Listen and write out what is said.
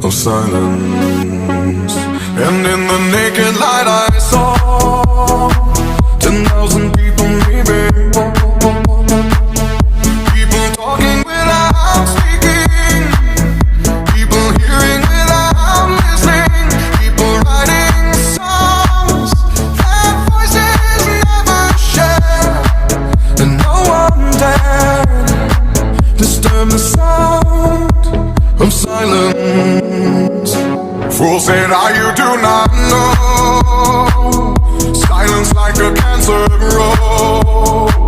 of silence. And in the naked light I saw 10,000 people maybe, people talking without speaking, people hearing without listening, people writing songs that voices never share, and no one dared disturb the sound of silence. Fools say now you do not know, silence like a cancer grows.